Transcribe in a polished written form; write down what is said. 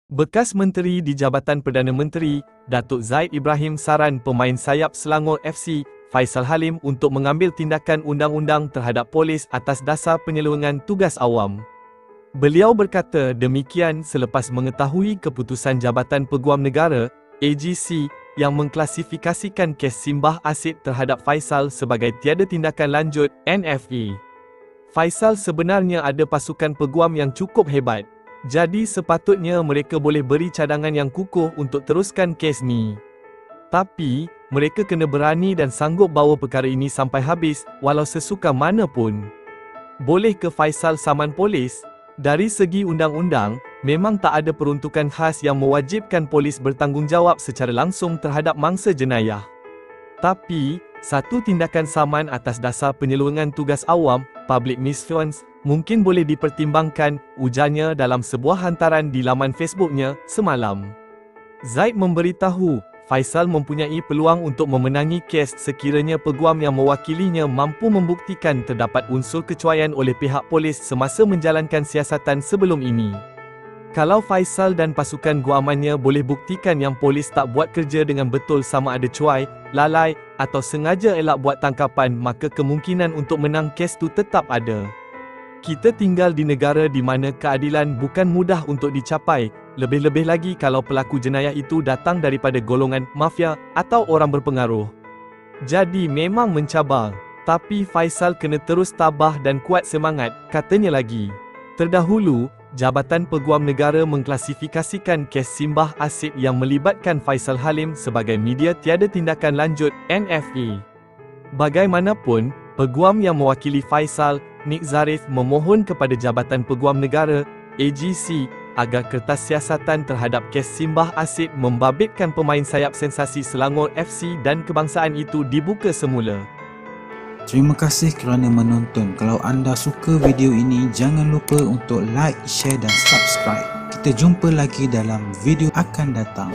Bekas Menteri di Jabatan Perdana Menteri, Datuk Zaid Ibrahim saran pemain sayap Selangor FC, Faisal Halim untuk mengambil tindakan undang-undang terhadap polis atas dasar penyelewengan tugas awam. Beliau berkata demikian selepas mengetahui keputusan Jabatan Peguam Negara, AGC, yang mengklasifikasikan kes simbah asid terhadap Faisal sebagai tiada tindakan lanjut, NFA. Faisal sebenarnya ada pasukan peguam yang cukup hebat. Jadi sepatutnya mereka boleh beri cadangan yang kukuh untuk teruskan kes ni. Tapi, mereka kena berani dan sanggup bawa perkara ini sampai habis, walau sesuka mana pun. Boleh ke Faisal saman polis? Dari segi undang-undang, memang tak ada peruntukan khas yang mewajibkan polis bertanggungjawab secara langsung terhadap mangsa jenayah. Tapi, satu tindakan saman atas dasar penyelewengan tugas awam, public misdemeanors, mungkin boleh dipertimbangkan, ujarnya dalam sebuah hantaran di laman Facebooknya semalam. Zaid memberitahu, Faisal mempunyai peluang untuk memenangi kes sekiranya peguam yang mewakilinya mampu membuktikan terdapat unsur kecuaian oleh pihak polis semasa menjalankan siasatan sebelum ini. Kalau Faisal dan pasukan guamannya boleh buktikan yang polis tak buat kerja dengan betul sama ada cuai, lalai, atau sengaja elak buat tangkapan, maka kemungkinan untuk menang kes tu tetap ada. Kita tinggal di negara di mana keadilan bukan mudah untuk dicapai, lebih-lebih lagi kalau pelaku jenayah itu datang daripada golongan mafia atau orang berpengaruh. Jadi memang mencabar, tapi Faisal kena terus tabah dan kuat semangat, katanya lagi. Terdahulu, Jabatan Peguam Negara mengklasifikasikan kes simbah asid yang melibatkan Faisal Halim sebagai media tiada tindakan lanjut, NFA. Bagaimanapun, peguam yang mewakili Faisal, Nik Zarif, memohon kepada Jabatan Peguam Negara, AGC, agar kertas siasatan terhadap kes simbah asid membabitkan pemain sayap sensasi Selangor FC dan kebangsaan itu dibuka semula. Terima kasih kerana menonton. Kalau anda suka video ini, jangan lupa untuk like, share dan subscribe. Kita jumpa lagi dalam video akan datang.